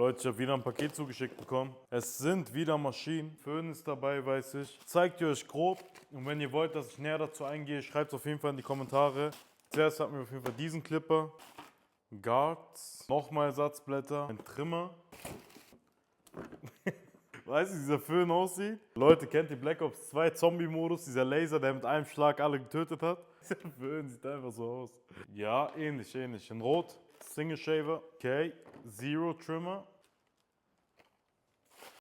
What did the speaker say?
Leute, ich habe wieder ein Paket zugeschickt bekommen. Es sind wieder Maschinen. Föhn ist dabei, weiß ich. Zeigt ihr euch grob. Und wenn ihr wollt, dass ich näher dazu eingehe, schreibt es auf jeden Fall in die Kommentare. Zuerst hatten wir auf jeden Fall diesen Clipper. Guards. Nochmal Ersatzblätter. Ein Trimmer. Weißt du, wie dieser Föhn aussieht? Leute, kennt ihr Black Ops 2 Zombie-Modus? Dieser Laser, der mit einem Schlag alle getötet hat? Dieser Föhn sieht einfach so aus. Ja, ähnlich. In Rot. Single Shaver. Okay. Zero Trimmer.